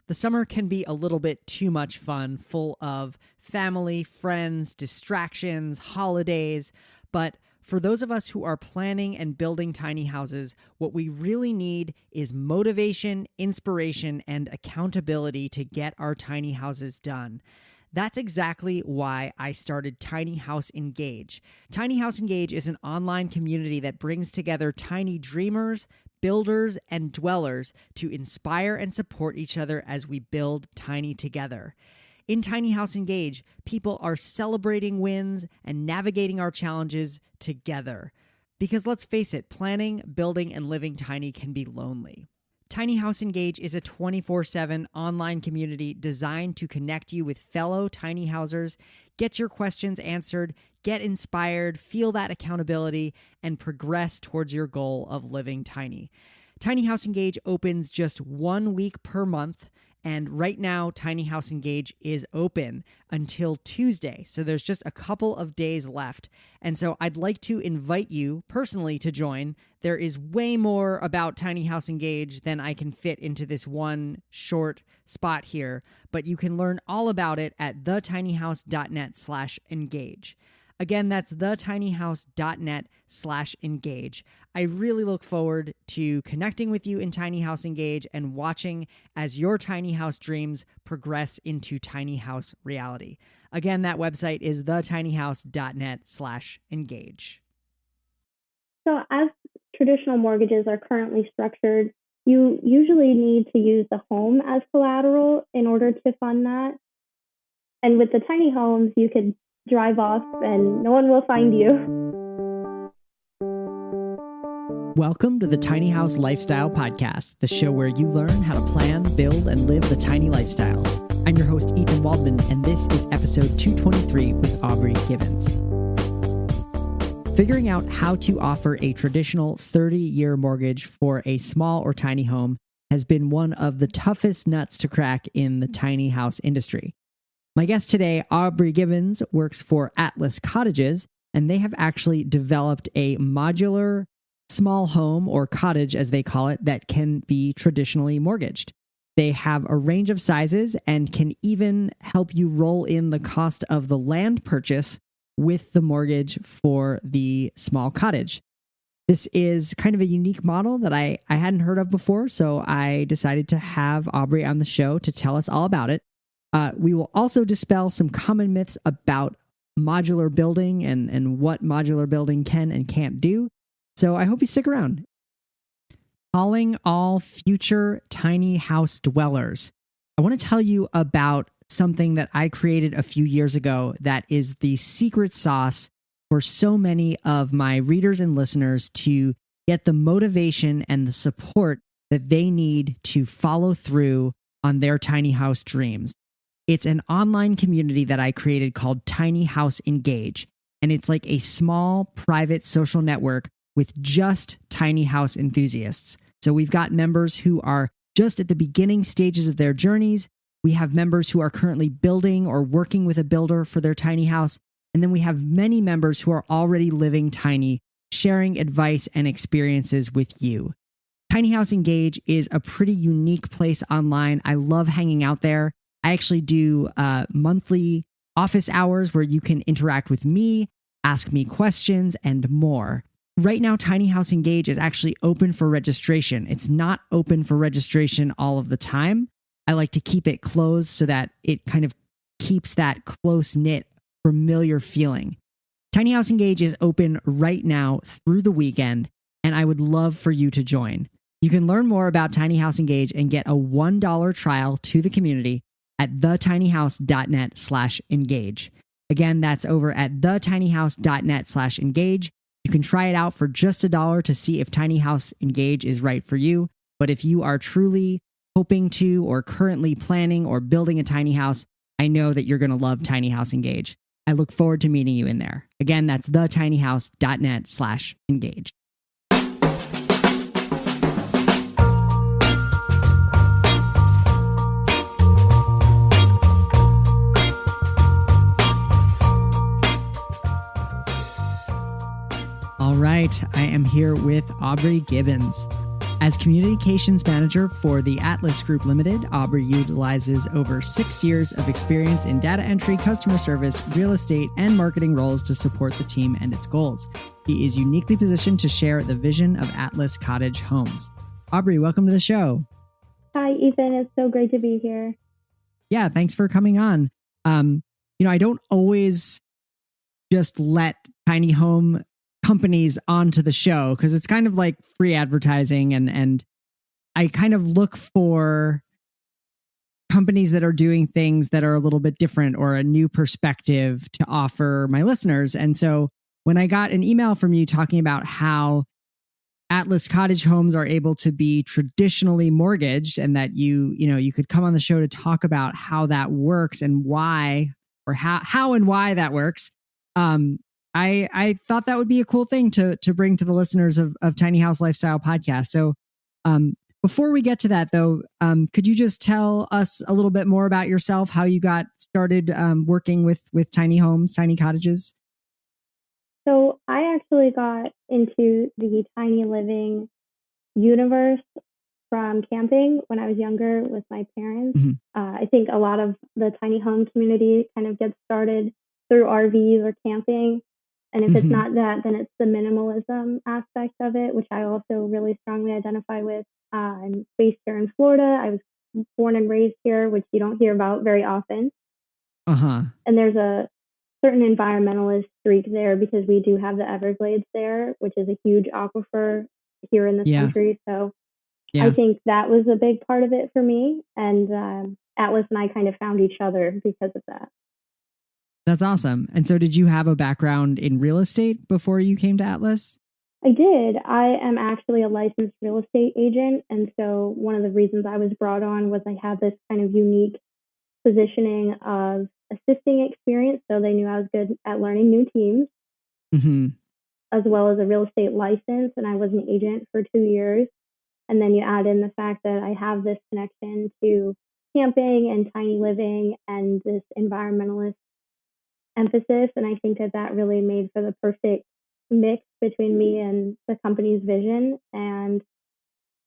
The summer can be a little bit too much fun, full of family, friends, distractions, holidays. But for those of us who are planning and building tiny houses, what we really need is motivation, inspiration, and accountability to get our tiny houses done. That's exactly why I started Tiny House Engage. Tiny House Engage is an online community that brings together tiny dreamers, builders, and dwellers to inspire and support each other as we build tiny together. In Tiny House Engage, people are celebrating wins and navigating our challenges together. Because let's face it, planning, building, and living tiny can be lonely. Tiny House Engage is a 24/7 online community designed to connect you with fellow tiny housers, get your questions answered, get inspired, feel that accountability, and progress towards your goal of living tiny. Tiny House Engage opens just 1 week per month, and right now Tiny House Engage is open until Tuesday, so there's just a couple of days left. And so I'd like to invite you personally to join. There is way more about Tiny House Engage than I can fit into this one short spot here, but you can learn all about it at thetinyhouse.net/engage. Again, that's thetinyhouse.net/engage. I really look forward to connecting with you in Tiny House Engage and watching as your tiny house dreams progress into tiny house reality. Again, that website is thetinyhouse.net/engage. So as traditional mortgages are currently structured, you usually need to use the home as collateral in order to fund that. And with the tiny homes, you could drive off and no one will find you. Welcome to the Tiny House Lifestyle Podcast, the show where you learn how to plan, build, and live the tiny lifestyle. I'm your host, Ethan Waldman, and this is episode 223 with Aubrie Gibbons. Figuring out how to offer a traditional 30-year mortgage for a small or tiny home has been one of the toughest nuts to crack in the tiny house industry. My guest today, Aubrie Gibbons, works for Atlas Cottages, and they have actually developed a modular small home, or cottage as they call it, that can be traditionally mortgaged. They have a range of sizes and can even help you roll in the cost of the land purchase with the mortgage for the small cottage. This is kind of a unique model that I hadn't heard of before, so I decided to have Aubrie on the show to tell us all about it. We will also dispel some common myths about modular building and what modular building can and can't do. So I hope you stick around. Calling all future tiny house dwellers. I want to tell you about something that I created a few years ago that is the secret sauce for so many of my readers and listeners to get the motivation and the support that they need to follow through on their tiny house dreams. It's an online community that I created called Tiny House Engage, and it's like a small private social network with just tiny house enthusiasts. So we've got members who are just at the beginning stages of their journeys. We have members who are currently building or working with a builder for their tiny house. And then we have many members who are already living tiny, sharing advice and experiences with you. Tiny House Engage is a pretty unique place online. I love hanging out there. I actually do monthly office hours where you can interact with me, ask me questions, and more. Right now, Tiny House Engage is actually open for registration. It's not open for registration all of the time. I like to keep it closed so that it kind of keeps that close-knit, familiar feeling. Tiny House Engage is open right now through the weekend, and I would love for you to join. You can learn more about Tiny House Engage and get a $1 trial to the community at thetinyhouse.net/engage. Again, that's over at thetinyhouse.net/engage. You can try it out for just $1 to see if Tiny House Engage is right for you. But if you are truly hoping to or currently planning or building a tiny house, I know that you're going to love Tiny House Engage. I look forward to meeting you in there. Again, that's thetinyhouse.net/engage. All right, I am here with Aubrie Gibbons. As communications manager for the Atlas Group Limited, Aubrie utilizes over 6 years of experience in data entry, customer service, real estate, and marketing roles to support the team and its goals. He is uniquely positioned to share the vision of Atlas Cottage Homes. Aubrie, welcome to the show. Hi, Ethan. It's so great to be here. Yeah, thanks for coming on. I don't always just let tiny home companies onto the show because it's kind of like free advertising, and I kind of look for companies that are doing things that are a little bit different or a new perspective to offer my listeners. And so when I got an email from you talking about how Atlas Cottage Homes are able to be traditionally mortgaged and that you could come on the show to talk about how that works and why, or how and why that works. I thought that would be a cool thing to bring to the listeners of Tiny House Lifestyle Podcast. So before we get to that, though, could you just tell us a little bit more about yourself, how you got started working with tiny homes, tiny cottages? So I actually got into the tiny living universe from camping when I was younger with my parents. Mm-hmm. I think a lot of the tiny home community kind of gets started through RVs or camping. And if it's not that, then it's the minimalism aspect of it, which I also really strongly identify with. I'm based here in Florida. I was born and raised here, which you don't hear about very often. Uh-huh. And there's a certain environmentalist streak there because we do have the Everglades there, which is a huge aquifer here in this country. So I think that was a big part of it for me. And Atlas and I kind of found each other because of that. That's awesome. And so did you have a background in real estate before you came to Atlas? I did. I am actually a licensed real estate agent. And so one of the reasons I was brought on was I had this kind of unique positioning of assisting experience. So they knew I was good at learning new teams, as well as a real estate license. And I was an agent for 2 years. And then you add in the fact that I have this connection to camping and tiny living and this environmentalist emphasis. And I think that really made for the perfect mix between me and the company's vision. And,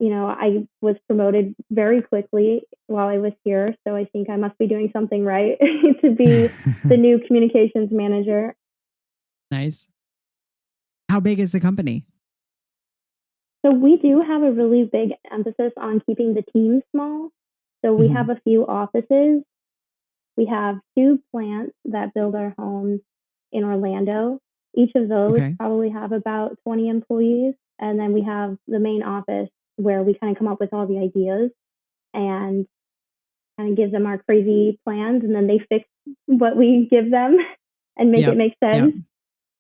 I was promoted very quickly while I was here. So I think I must be doing something right to be the new communications manager. Nice. How big is the company? So we do have a really big emphasis on keeping the team small. So we have a few offices. We have 2 plants that build our homes in Orlando. Each of those probably have about 20 employees. And then we have the main office where we kind of come up with all the ideas and kind of give them our crazy plans. And then they fix what we give them and make it make sense.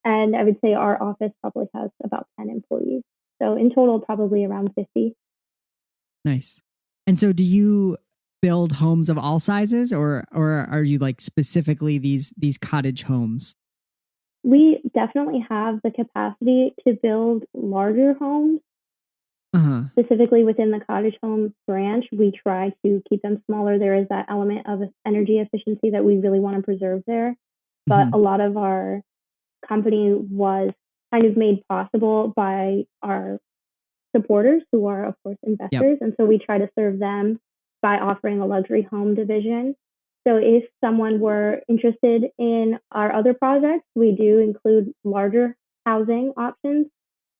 And I would say our office probably has about 10 employees. So in total, probably around 50. Nice. And so do you build homes of all sizes or are you like specifically these cottage homes? We definitely have the capacity to build larger homes. Specifically within the cottage home branch, we try to keep them smaller. There is that element of energy efficiency that we really want to preserve there. But a lot of our company was kind of made possible by our supporters who are, of course, investors. And so we try to serve them by offering a luxury home division. So if someone were interested in our other projects, we do include larger housing options.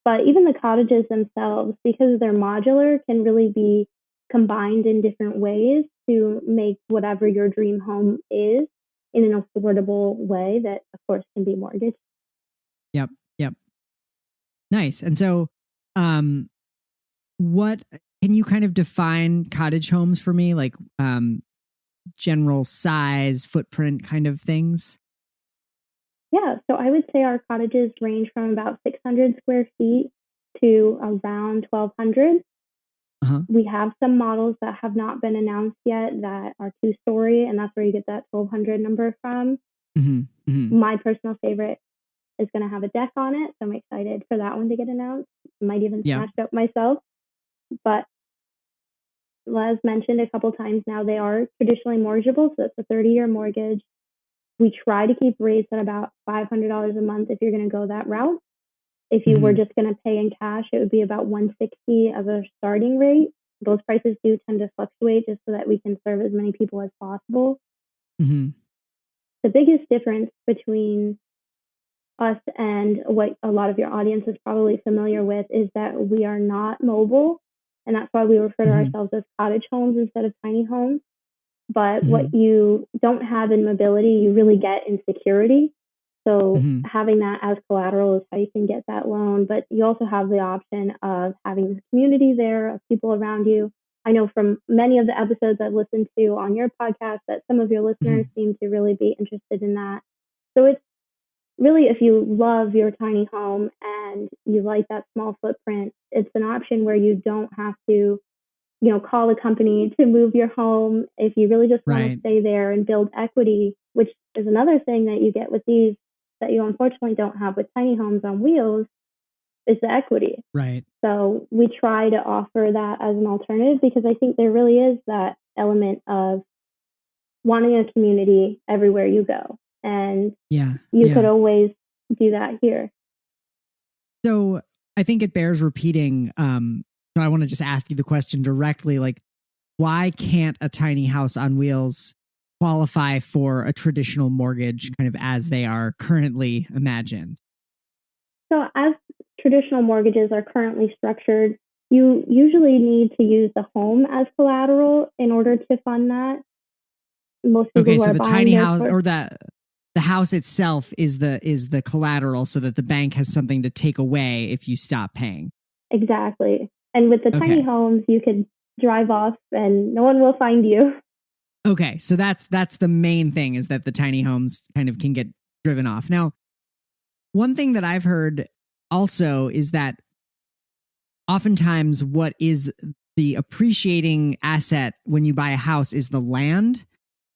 But even the cottages themselves, because they're modular, can really be combined in different ways to make whatever your dream home is in an affordable way that, of course, can be mortgaged. Yep. Nice. And so what can you kind of define cottage homes for me, like general size, footprint kind of things? Yeah, so I would say our cottages range from about 600 square feet to around 1,200. We have some models that have not been announced yet that are 2-story, and that's where you get that 1,200 number from. My personal favorite is going to have a deck on it, so I'm excited for that one to get announced. I might even snatch it up myself. But as mentioned a couple times now, they are traditionally mortgageable, so it's a 30-year mortgage. We try to keep rates at about $500 a month if you're going to go that route. If you were just going to pay in cash, it would be about 160 as a starting rate. Those prices do tend to fluctuate just so that we can serve as many people as possible. Mm-hmm. The biggest difference between us and what a lot of your audience is probably familiar with is that we are not mobile. And that's why we refer to ourselves as cottage homes instead of tiny homes. But what you don't have in mobility, you really get in security. So having that as collateral is how you can get that loan. But you also have the option of having the community there, of people around you. I know from many of the episodes I've listened to on your podcast that some of your listeners seem to really be interested in that. So it's really, if you love your tiny home and you like that small footprint, it's an option where you don't have to, call a company to move your home. If you really just want to stay there and build equity, which is another thing that you get with these that you unfortunately don't have with tiny homes on wheels, is the equity. Right. So we try to offer that as an alternative because I think there really is that element of wanting a community everywhere you go. And you could always do that here. So I think it bears repeating. So I want to just ask you the question directly, like, why can't a tiny house on wheels qualify for a traditional mortgage kind of as they are currently imagined? So as traditional mortgages are currently structured, you usually need to use the home as collateral in order to fund that. Most people so the tiny house or the house itself is the collateral so that the bank has something to take away if you stop paying. Exactly. And with the tiny homes, you could drive off and no one will find you. Okay. So that's the main thing, is that the tiny homes kind of can get driven off. Now, one thing that I've heard also is that oftentimes what is the appreciating asset when you buy a house is the land,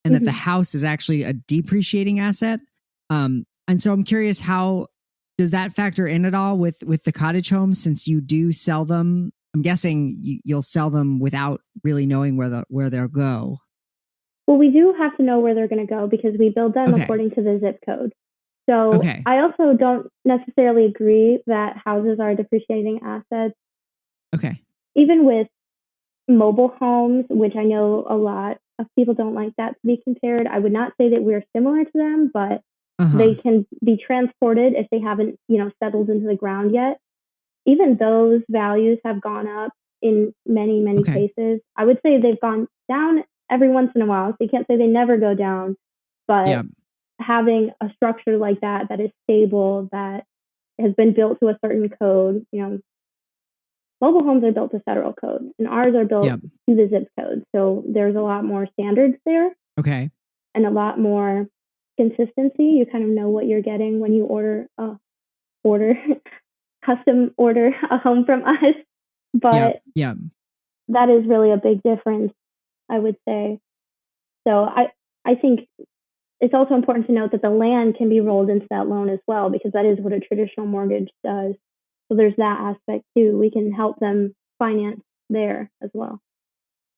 and that the house is actually a depreciating asset. And so I'm curious, how does that factor in at all with the cottage homes, since you do sell them? I'm guessing you'll sell them without really knowing where they'll go. Well, we do have to know where they're going to go because we build them according to the zip code. So I also don't necessarily agree that houses are depreciating assets. Okay. Even with mobile homes, which I know a lot of people don't like that to be compared, I would not say that we're similar to them, but they can be transported if they haven't, settled into the ground yet. Even those values have gone up in many, many cases. I would say they've gone down every once in a while. So you can't say they never go down, but having a structure like that is stable, that has been built to a certain code, mobile homes are built to federal code and ours are built to the zip code. So there's a lot more standards there. Okay. And a lot more consistency. You kind of know what you're getting when you custom order a home from us. But that is really a big difference, I would say. So I think it's also important to note that the land can be rolled into that loan as well, because that is what a traditional mortgage does. So there's that aspect too. We can help them finance there as well.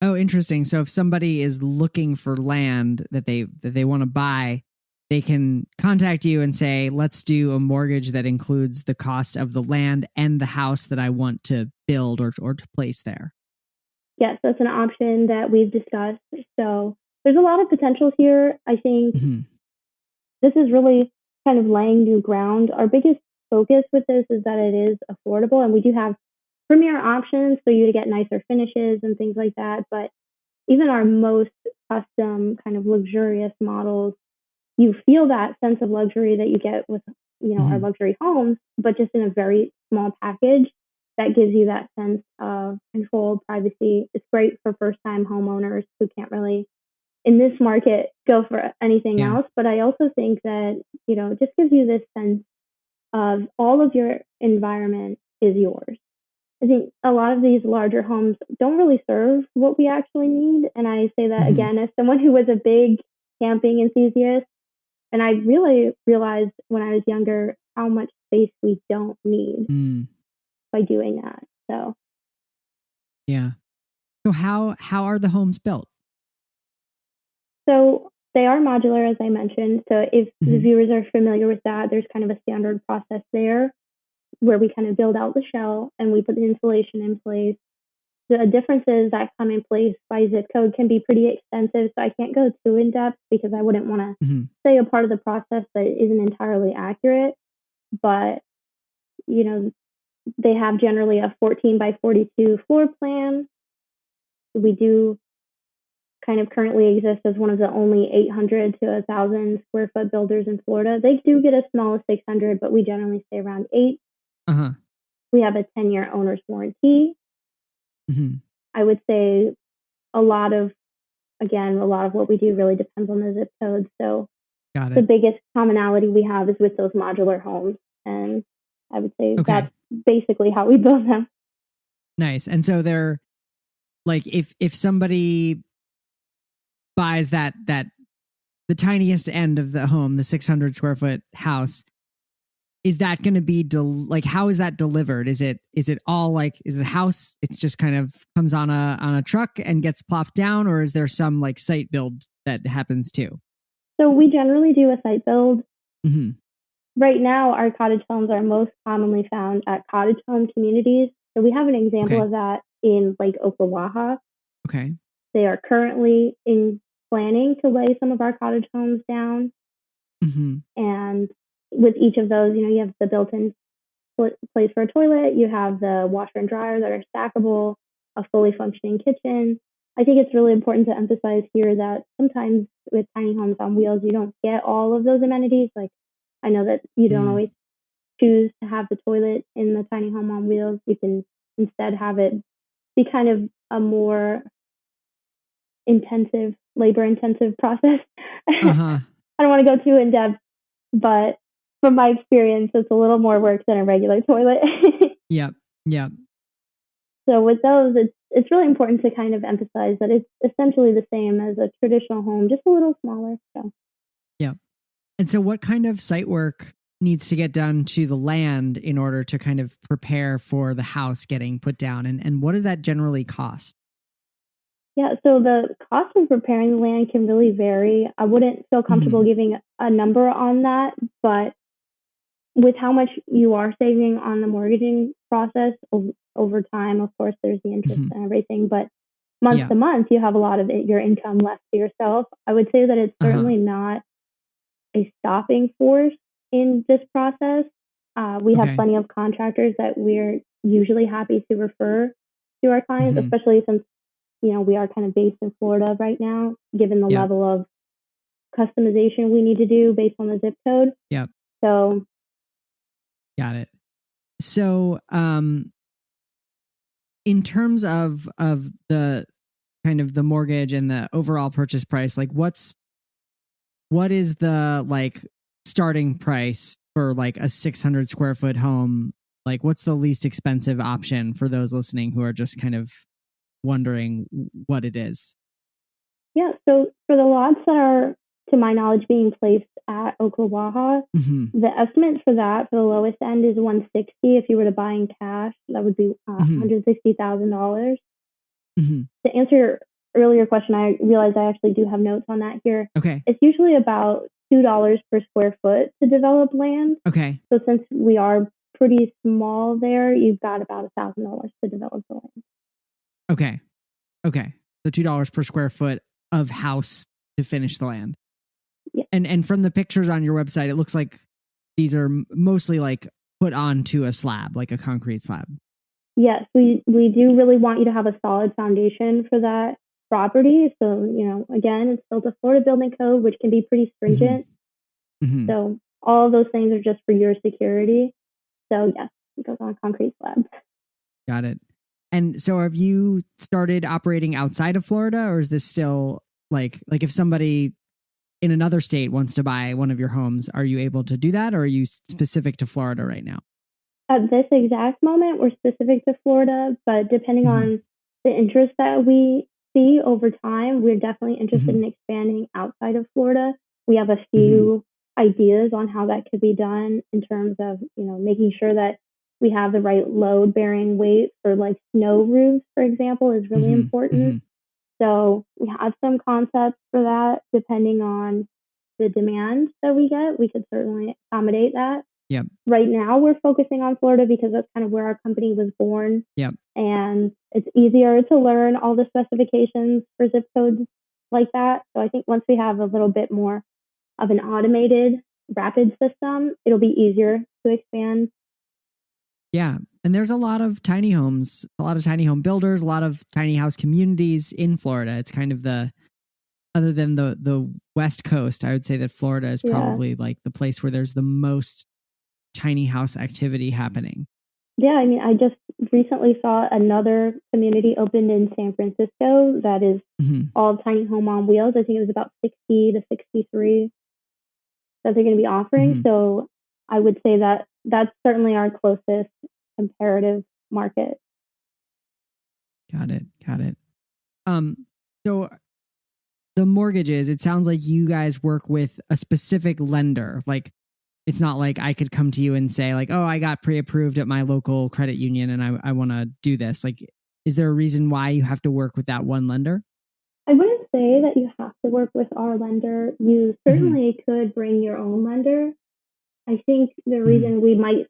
Oh, interesting. So if somebody is looking for land that they want to buy, they can contact you and say, let's do a mortgage that includes the cost of the land and the house that I want to build or to place there. Yes, that's an option that we've discussed. So there's a lot of potential here. I think this is really kind of laying new ground. Our biggest focus with this is that it is affordable, and we do have premier options for you to get nicer finishes and things like that. But even our most custom kind of luxurious models, you feel that sense of luxury that you get with, our luxury homes, but just in a very small package that gives you that sense of control, privacy. It's great for first-time homeowners who can't really, in this market, go for anything else. But I also think that, it just gives you this sense of all of your environment is yours. I think a lot of these larger homes don't really serve what we actually need. And I say that again as someone who was a big camping enthusiast. And I really realized when I was younger how much space we don't need by doing that. So So how are the homes built? So they are modular, as I mentioned. So if the viewers are familiar with that, there's kind of a standard process there. where we kind of build out the shell and we put the insulation in place. The differences that come in place by zip code can be pretty extensive, so I can't go too in depth because I wouldn't want to Hmm. say a part of the process that isn't entirely accurate. But, you know, they have generally a 14 by 42 floor plan. We do kind of currently exist as one of the only 800 to 1,000 square foot builders in Florida. They do get as small as 600, but we generally stay around 8. Uh-huh. We have a 10-year owner's warranty. Hmm. I would say a lot of what we do really depends on the zip code. So Got the it. biggest commonality we have is with those modular homes. And I would say Okay. that's basically how we build them. Nice. And so they're like, if somebody buys that the tiniest end of the home, the 600 square foot house, is that going to be like, how is that delivered? Is it all like, is it a house? It's just kind of comes on a truck and gets plopped down, or is there some like site build that happens too? So we generally do a site build. Mm-hmm. Right now, our cottage homes are most commonly found at cottage home communities. So we have an example of that in Lake Oklawaha. Okay. They are currently in planning to lay some of our cottage homes down. Mm-hmm. And with each of those, you have the built-in place for a toilet, you have the washer and dryer that are stackable, a fully functioning kitchen. I think it's really important to emphasize here that sometimes with tiny homes on wheels, you don't get all of those amenities. Like, I know that you don't always choose to have the toilet in the tiny home on wheels. You can instead have it be kind of a more labor-intensive process. Uh-huh. I don't want to go too in depth, but from my experience, it's a little more work than a regular toilet. Yep. Yep. So with those, it's really important to kind of emphasize that it's essentially the same as a traditional home, just a little smaller. So. Yep. And so what kind of site work needs to get done to the land in order to kind of prepare for the house getting put down? And what does that generally cost? Yeah, so the cost of preparing the land can really vary. I wouldn't feel comfortable giving a number on that, but with how much you are saving on the mortgaging process over time, of course, there's the interest and everything, but month to month, you have a lot of your income left to yourself. I would say that it's certainly not a stopping force in this process. We have plenty of contractors that we're usually happy to refer to our clients, especially since we are kind of based in Florida right now, given the level of customization we need to do based on the zip code. Yep. So. Got it. So, in terms of the kind of the mortgage and the overall purchase price, like what is the like starting price for like a 600 square foot home? Like what's the least expensive option for those listening who are just kind of wondering what it is? Yeah. So for the lots that are, to my knowledge, being placed at Oklawaha, the estimate for that for the lowest end is $160. If you were to buy in cash, that would be $160,000. To answer your earlier question, I realize I actually do have notes on that here. Okay. It's usually about $2 per square foot to develop land. Okay. So since we are pretty small there, you've got about $1,000 to develop the land. Okay. Okay. So $2 per square foot of house to finish the land. Yeah. And from the pictures on your website, it looks like these are mostly like put onto a slab, like a concrete slab. Yes, we do really want you to have a solid foundation for that property. So, again, it's built to Florida Building Code, which can be pretty stringent. So all of those things are just for your security. So yes, it goes on concrete slabs. Got it. And so have you started operating outside of Florida, or is this still like if somebody in another state wants to buy one of your homes, are you able to do that, or are you specific to Florida right now? At this exact moment, we're specific to Florida, but depending on the interest that we see over time, we're definitely interested in expanding outside of Florida. We have a few ideas on how that could be done in terms of, making sure that we have the right load bearing weight for like snow roofs, for example, is really important. So we have some concepts for that. Depending on the demand that we get, we could certainly accommodate that. Yep. Right now, we're focusing on Florida because that's kind of where our company was born. Yep. And it's easier to learn all the specifications for zip codes like that. So I think once we have a little bit more of an automated, rapid system, it'll be easier to expand. Yeah. And there's a lot of tiny homes, a lot of tiny home builders, a lot of tiny house communities in Florida. It's kind of other than the West Coast, I would say that Florida is probably like the place where there's the most tiny house activity happening. Yeah, I mean, I just recently saw another community opened in San Francisco that is all tiny home on wheels. I think it was about 60 to 63 that they're going to be offering. So I would say that that's certainly our closest comparative market. Got it. So the mortgages, it sounds like you guys work with a specific lender. Like, it's not like I could come to you and say like, oh, I got pre-approved at my local credit union and I want to do this. Like, is there a reason why you have to work with that one lender? I wouldn't say that you have to work with our lender. You certainly could bring your own lender. I think the reason we might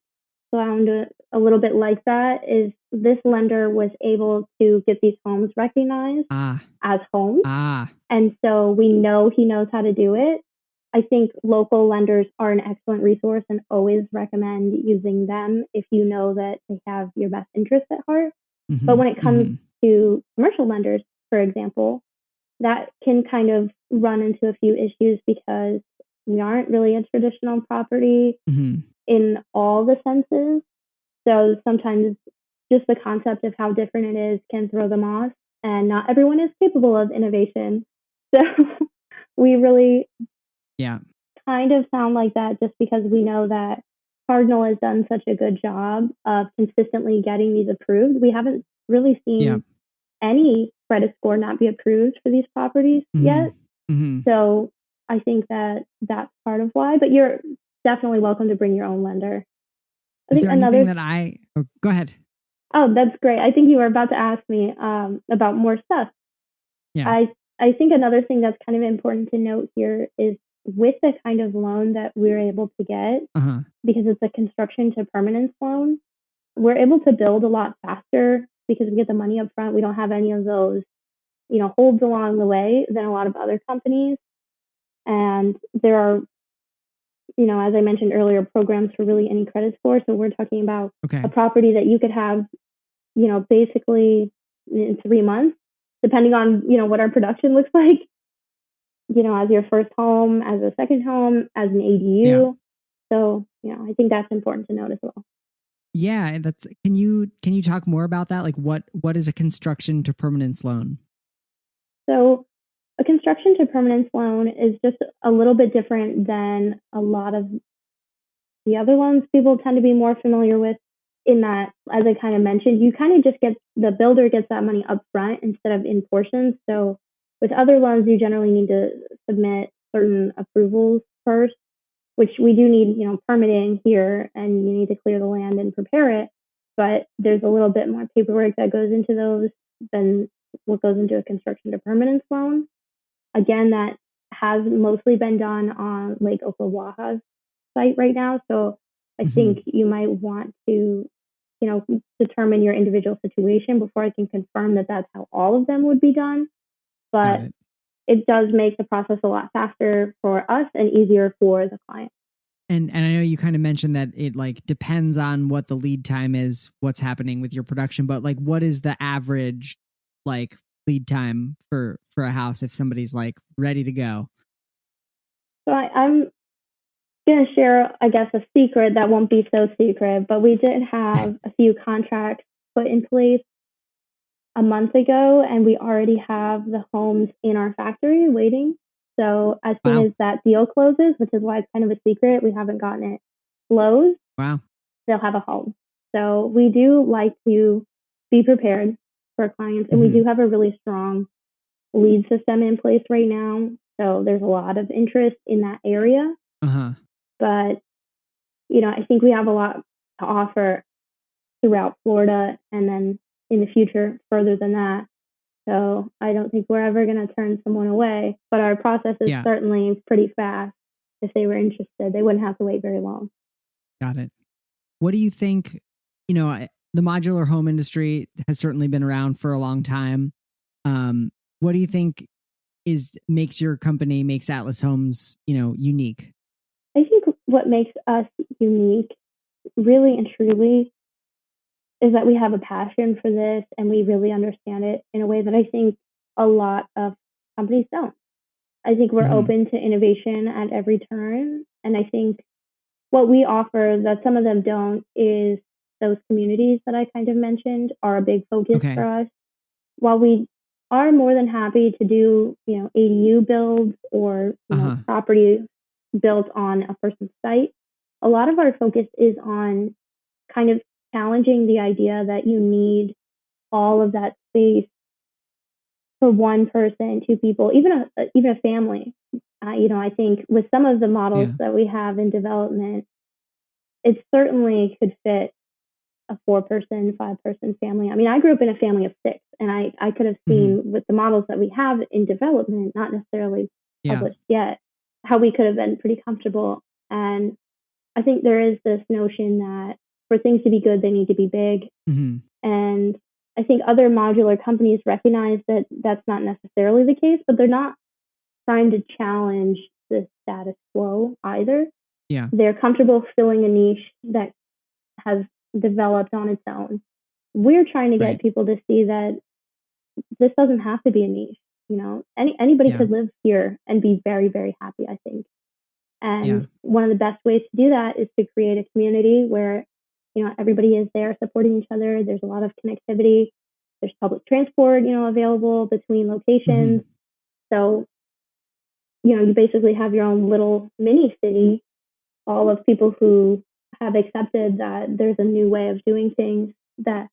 sound a little bit like that is this lender was able to get these homes recognized as homes. And so we know he knows how to do it. I think local lenders are an excellent resource and always recommend using them if you know that they have your best interest at heart. But when it comes to commercial lenders, for example, that can kind of run into a few issues because we aren't really a traditional property in all the senses. So sometimes just the concept of how different it is can throw them off, and not everyone is capable of innovation. So we really kind of sound like that just because we know that Cardinal has done such a good job of consistently getting these approved. We haven't really seen any credit score not be approved for these properties yet. So I think that that's part of why, but you're definitely welcome to bring your own lender. Is there anything that go ahead. Oh, that's great. I think you were about to ask me about more stuff. Yeah. I think another thing that's kind of important to note here is with the kind of loan that we're able to get, because it's a construction to permanence loan, we're able to build a lot faster because we get the money up front. We don't have any of those, holds along the way than a lot of other companies. And there are, as I mentioned earlier, programs for really any credit score. So we're talking about a property that you could have, basically in 3 months, depending on, what our production looks like, as your first home, as a second home, as an ADU. So, I think that's important to note as well. Yeah, can you talk more about that? Like what is a construction to permanence loan? So a construction to permanence loan is just a little bit different than a lot of the other ones people tend to be more familiar with, in that, as I kind of mentioned, you kind of just the builder gets that money up front instead of in portions. So with other loans, you generally need to submit certain approvals first, which we do need, permitting here, and you need to clear the land and prepare it. But there's a little bit more paperwork that goes into those than what goes into a construction to permanence loan. Again, that has mostly been done on Lake Oklawaha's site right now. So I think you might want to, determine your individual situation before I can confirm that that's how all of them would be done. But it does make the process a lot faster for us and easier for the client. And I know you kind of mentioned that it like depends on what the lead time is, what's happening with your production, but like what is the average like lead time for a house if somebody's like ready to go? So I'm going to share, I guess, a secret that won't be so secret, but we did have a few contracts put in place a month ago, and we already have the homes in our factory waiting. So as soon as that deal closes, which is why it's kind of a secret, we haven't gotten it closed. They'll have a home. So we do like to be prepared for clients, and we do have a really strong lead system in place right now. So there's a lot of interest in that area. But, I think we have a lot to offer throughout Florida, and then in the future further than that. So I don't think we're ever going to turn someone away, but our process is certainly pretty fast. If they were interested, they wouldn't have to wait very long. Got it. What do you think? The modular home industry has certainly been around for a long time. What do you think makes Atlas Homes, unique? I think what makes us unique, really and truly, is that we have a passion for this and we really understand it in a way that I think a lot of companies don't. I think we're open to innovation at every turn. And I think what we offer that some of them don't is those communities that I kind of mentioned are a big focus for us. While we are more than happy to do, ADU builds or property built on a person's site, a lot of our focus is on kind of challenging the idea that you need all of that space for one person, two people, even a family. I think with some of the models that we have in development, it certainly could fit a 4-person, 5-person family. I mean, I grew up in a family of 6, and I could have seen with the models that we have in development, not necessarily published yet, how we could have been pretty comfortable. And I think there is this notion that for things to be good, they need to be big. And I think other modular companies recognize that that's not necessarily the case, but they're not trying to challenge the status quo either. Yeah. They're comfortable filling a niche that has developed on its own. We're trying to get people to see that this doesn't have to be a niche. Anybody could live here and be very, very happy, I think. And one of the best ways to do that is to create a community where, everybody is there supporting each other. There's a lot of connectivity. There's public transport, available between locations. So, you basically have your own little mini city, all of people who have accepted that there's a new way of doing things that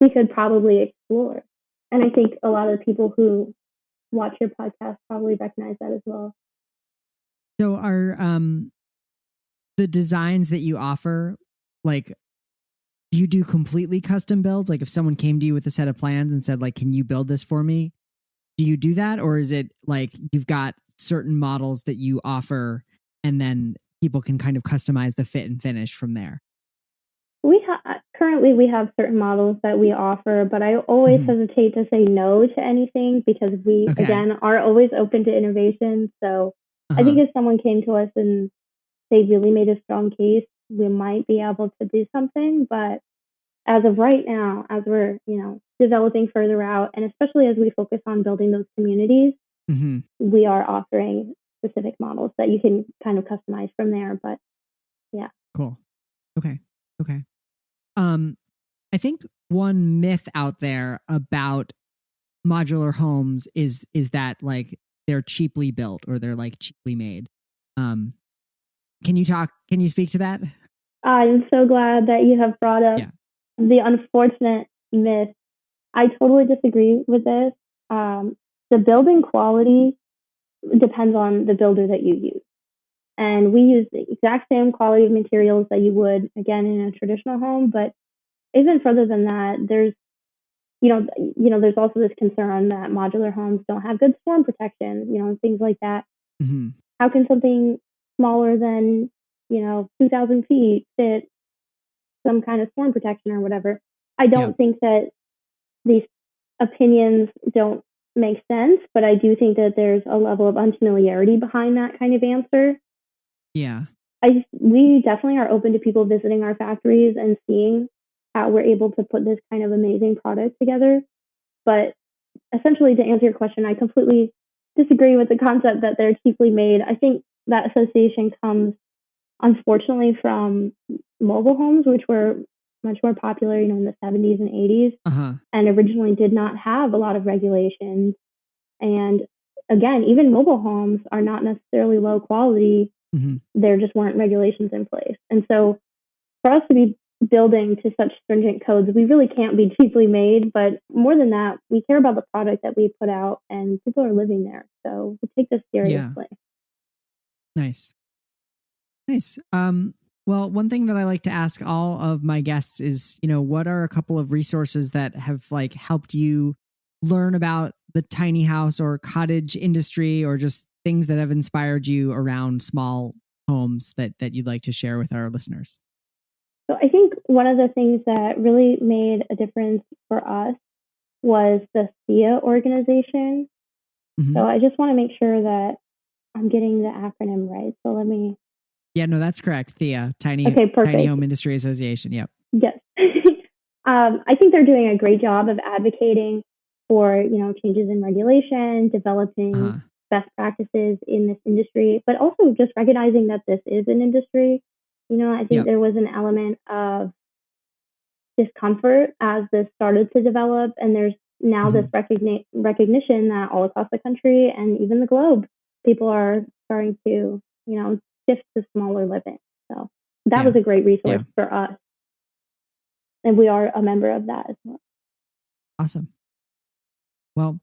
we could probably explore. And I think a lot of the people who watch your podcast probably recognize that as well. So are the designs that you offer, like, do you do completely custom builds? Like if someone came to you with a set of plans and said, like, can you build this for me? Do you do that? Or is it like you've got certain models that you offer and then people can kind of customize the fit and finish from there? Currently we have certain models that we offer, but I always hesitate to say no to anything because we, again, are always open to innovation. So I think if someone came to us and they really made a strong case, we might be able to do something. But as of right now, as we're, developing further out, and especially as we focus on building those communities, we are offering specific models that you can kind of customize from there. But yeah. Cool. Okay. I think one myth out there about modular homes is that like they're cheaply built or they're like cheaply made. Can you speak to that? I'm so glad that you have brought up the unfortunate myth. I totally disagree with this. The building quality depends on the builder that you use. And we use the exact same quality of materials that you would, again, in a traditional home. But even further than that, there's there's also this concern that modular homes don't have good storm protection, and things like that. How can something smaller than, 2,000 feet fit some kind of storm protection or whatever? I don't think that these opinions don't make sense, but I do think that there's a level of unfamiliarity behind that kind of answer. Yeah. We definitely are open to people visiting our factories and seeing how we're able to put this kind of amazing product together. But essentially, to answer your question, I completely disagree with the concept that they're cheaply made. I think that association comes, unfortunately, from mobile homes, which were much more popular, in the 70s and 80s, and originally did not have a lot of regulations. And again, even mobile homes are not necessarily low quality. There just weren't regulations in place. And so for us to be building to such stringent codes, we really can't be cheaply made. But more than that, we care about the product that we put out and people are living there. So we take this seriously. Nice. Well, one thing that I like to ask all of my guests is, what are a couple of resources that have like helped you learn about the tiny house or cottage industry, or just things that have inspired you around small homes that you'd like to share with our listeners? So I think one of the things that really made a difference for us was the SIA organization. Hmm. So I just want to make sure that I'm getting the acronym right. So let me. Yeah, no, that's correct. THEA, Okay, Tiny perfect. Home Industry Association. Yep. Yes. I think they're doing a great job of advocating for, changes in regulation, developing Uh-huh. best practices in this industry, but also just recognizing that this is an industry. I think Yep. there was an element of discomfort as this started to develop, and there's now this recognition that all across the country and even the globe, people are starting to, shift to smaller living. So that Yeah. was a great resource Yeah. for us, and we are a member of that as well. Awesome. Well,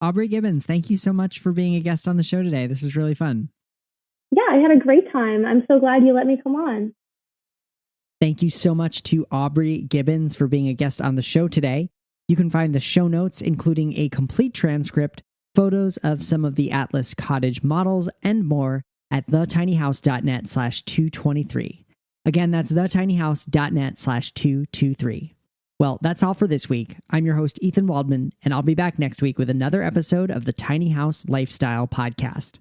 Aubrie Gibbons, thank you so much for being a guest on the show today. This was really fun. Yeah, I had a great time. I'm so glad you let me come on. Thank you so much to Aubrie Gibbons for being a guest on the show today. You can find the show notes, including a complete transcript, photos of some of the Atlas Cottage models, and more at thetinyhouse.net/223. Again, that's thetinyhouse.net/223. Well, that's all for this week. I'm your host, Ethan Waldman, and I'll be back next week with another episode of the Tiny House Lifestyle Podcast.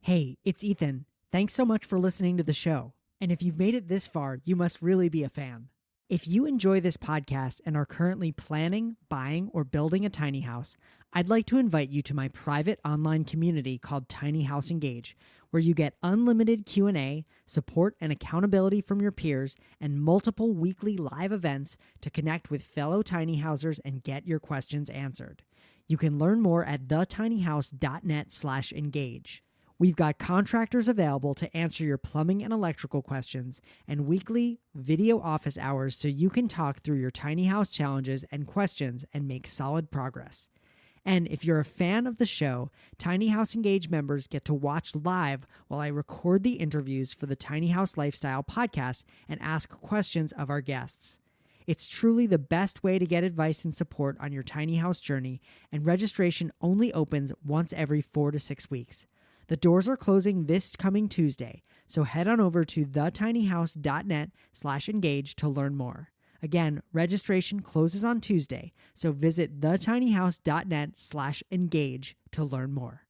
Hey, it's Ethan. Thanks so much for listening to the show. And if you've made it this far, you must really be a fan. If you enjoy this podcast and are currently planning, buying, or building a tiny house, I'd like to invite you to my private online community called Tiny House Engage, where you get unlimited Q&A, support and accountability from your peers, and multiple weekly live events to connect with fellow tiny housers and get your questions answered. You can learn more at thetinyhouse.net/engage. We've got contractors available to answer your plumbing and electrical questions, and weekly video office hours so you can talk through your tiny house challenges and questions and make solid progress. And if you're a fan of the show, Tiny House Engage members get to watch live while I record the interviews for the Tiny House Lifestyle podcast and ask questions of our guests. It's truly the best way to get advice and support on your tiny house journey, and registration only opens once every 4 to 6 weeks. The doors are closing this coming Tuesday, so head on over to thetinyhouse.net/engage to learn more. Again, registration closes on Tuesday, so visit thetinyhouse.net/engage to learn more.